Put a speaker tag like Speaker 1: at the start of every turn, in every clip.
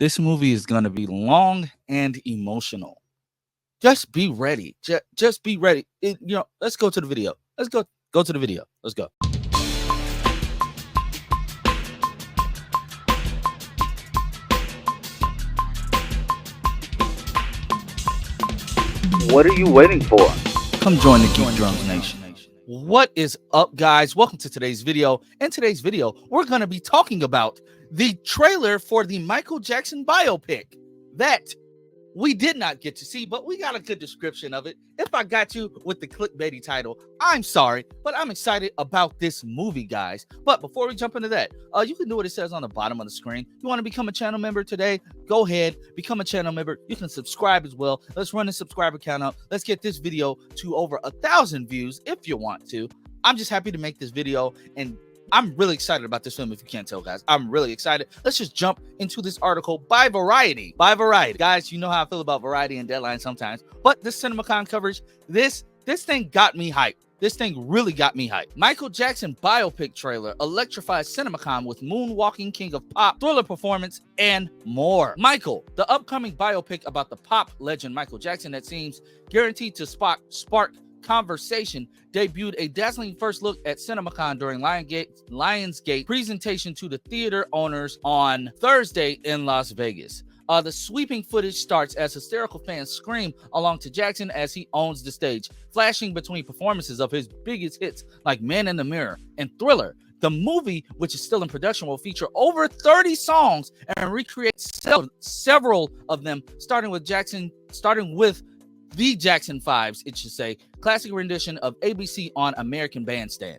Speaker 1: This movie is going to be long and emotional. Just be ready. Just be ready. Let's go to the video. Let's go to the video. Let's go.
Speaker 2: What are you waiting for?
Speaker 1: Come join the Geek Drums Nation. What is up, guys? Welcome to today's video. In today's video, we're going to be talking about the trailer for the Michael Jackson biopic that we did not get to see, but we got a good description of it. If I got you with the clickbaity title, I'm sorry, but I'm excited about this movie, guys. But before we jump into that, you can do what it says on the bottom of the screen. You want to become a channel member today? Go ahead, become a channel member. You can subscribe as well. Let's run the subscriber count up. Let's get this video to over 1,000 views if you want to. I'm just happy to make this video, and I'm really excited about this film. If you can't tell, guys, I'm really excited. Let's just jump into this article by Variety. Guys, you know how I feel about Variety and Deadline sometimes, but this CinemaCon coverage, this thing got me hyped. This thing really got me hyped. Michael Jackson biopic trailer electrifies CinemaCon with moonwalking king of pop, thriller performance, and more. Michael, the upcoming biopic about the pop legend Michael Jackson that seems guaranteed to spark conversation, debuted a dazzling first look at CinemaCon during Lionsgate presentation to the theater owners on Thursday in Las Vegas. The sweeping footage starts as hysterical fans scream along to Jackson as he owns the stage, flashing between performances of his biggest hits like Man in the Mirror and Thriller. The movie, which is still in production, will feature over 30 songs and recreate several of them, starting with the Jackson 5s, it should say, classic rendition of ABC on American Bandstand.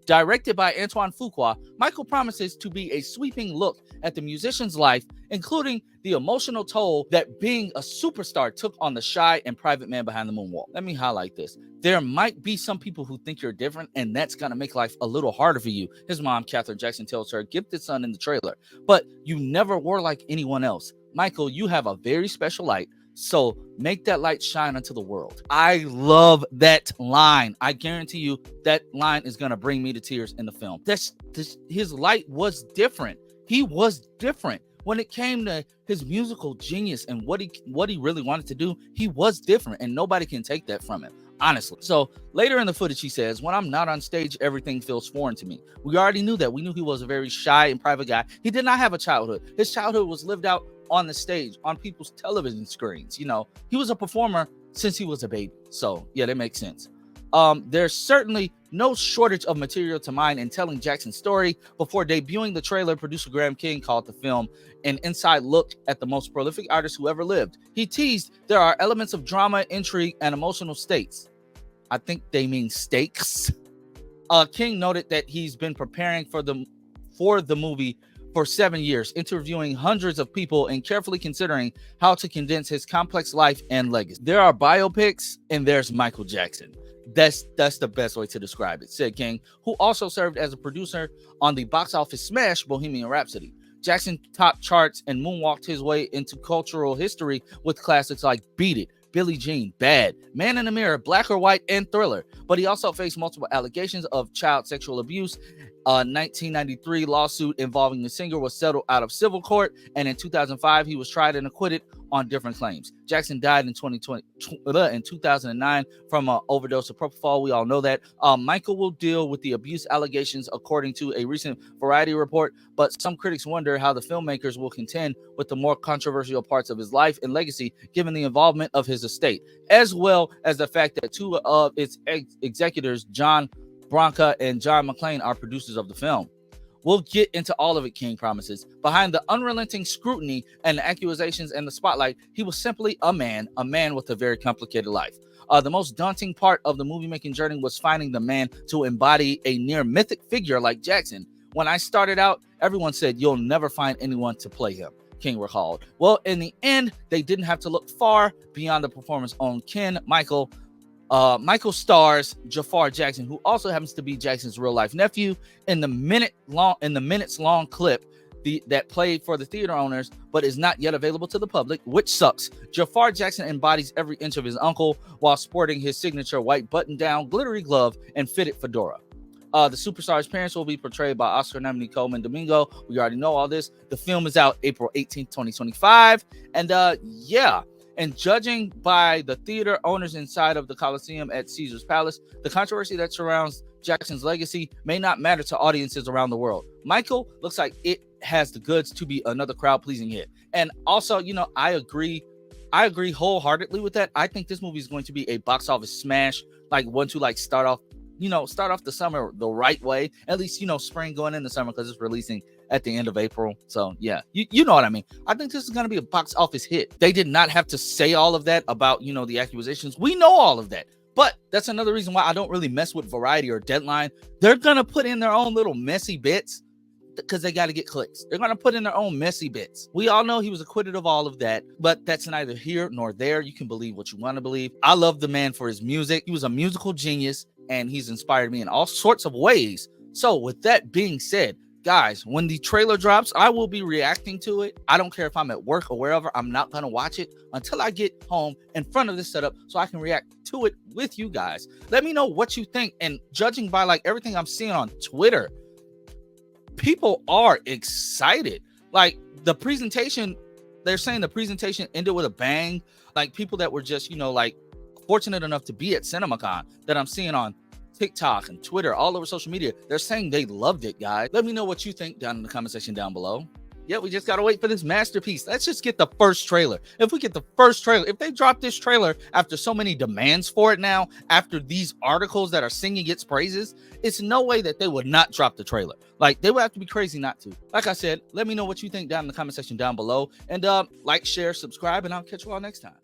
Speaker 1: Directed by Antoine Fuqua, Michael promises to be a sweeping look at the musician's life, including the emotional toll that being a superstar took on the shy and private man behind the moonwalk. Let me highlight this. There might be some people who think you're different, and that's going to make life a little harder for you. His mom, Katherine Jackson, tells her gifted son in the trailer, but you never were like anyone else. Michael, you have a very special light, so make that light shine unto the world. I love that line. I guarantee you that line is going to bring me to tears in the film. His light was different. He was different. When it came to his musical genius and what he really wanted to do, he was different, and nobody can take that from him, honestly. So later in the footage, he says, "When I'm not on stage, everything feels foreign to me." We already knew that. We knew he was a very shy and private guy. He did not have a childhood. His childhood was lived out on the stage, on people's television screens. You know, he was a performer since he was a baby. So yeah, that makes sense. There's certainly no shortage of material to mine in telling Jackson's story. Before debuting the trailer, producer Graham King called the film an inside look at the most prolific artist who ever lived. He teased there are elements of drama, intrigue, and emotional states. I think they mean stakes. King noted that he's been preparing for the movie for 7 years, interviewing hundreds of people and carefully considering how to condense his complex life and legacy. There are biopics and there's Michael Jackson. That's the best way to describe it, said King, who also served as a producer on the box office smash Bohemian Rhapsody. Jackson topped charts and moonwalked his way into cultural history with classics like Beat It, Billie Jean, Bad, Man in the Mirror, Black or White, and Thriller. But he also faced multiple allegations of child sexual abuse. A 1993 lawsuit involving the singer was settled out of civil court, and in 2005 he was tried and acquitted on different claims. Jackson died in 2009 from an overdose of propofol. We all know that. Michael will deal with the abuse allegations according to a recent Variety report, but some critics wonder how the filmmakers will contend with the more controversial parts of his life and legacy given the involvement of his estate, as well as the fact that two of its executors, John Branca and John McClane, are producers of the film. We'll get into all of it, King promises. Behind the unrelenting scrutiny and the accusations and the spotlight, he was simply a man with a very complicated life. The most daunting part of the movie-making journey was finding the man to embody a near mythic figure like Jackson. When I started out, everyone said, "You'll never find anyone to play him," King recalled. Well, in the end, they didn't have to look far beyond the performer's own kin. Michael stars Jafar Jackson, who also happens to be Jackson's real-life nephew, in the minutes-long clip that played for the theater owners, but is not yet available to the public, which sucks. Jafar Jackson embodies every inch of his uncle while sporting his signature white button-down, glittery glove and fitted fedora. The superstar's parents will be portrayed by Oscar nominee Coleman Domingo. We already know all this. The film is out April 18th, 2025. And yeah. And judging by the theater owners inside of the Coliseum at Caesar's Palace, the controversy that surrounds Jackson's legacy may not matter to audiences around the world. Michael looks like it has the goods to be another crowd-pleasing hit. And also, you know, I agree wholeheartedly with that. I think this movie is going to be a box office smash, like one to like start off the summer the right way. At least, you know, spring going into summer, because it's releasing at the end of April. So yeah, you know what I mean. I think this is going to be a box office hit. They did not have to say all of that about, you know, the accusations. We know all of that. But that's another reason why I don't really mess with Variety or Deadline. They're going to put in their own little messy bits because they got to get clicks. They're going to put in their own messy bits. We all know he was acquitted of all of that, but that's neither here nor there. You can believe what you want to believe. I love the man for his music. He was a musical genius, and he's inspired me in all sorts of ways. So with that being said, guys, when the trailer drops, I will be reacting to it. I don't care if I'm at work or wherever. I'm not going to watch it until I get home in front of this setup so I can react to it with you guys. Let me know what you think. And judging by like everything I'm seeing on Twitter, people are excited. Like the presentation, they're saying the presentation ended with a bang. Like people that were just, you know, like fortunate enough to be at CinemaCon that I'm seeing on TikTok and Twitter, all over social media, they're saying they loved it, guys. Let me know what you think down in the comment section down below. Yeah, we just gotta wait for this masterpiece. Let's just get the first trailer. If we get the first trailer, if they drop this trailer after so many demands for it now, after these articles that are singing its praises, it's no way that they would not drop the trailer. Like, they would have to be crazy not to. Like I said, let me know what you think down in the comment section down below. And like, share, subscribe, and I'll catch you all next time.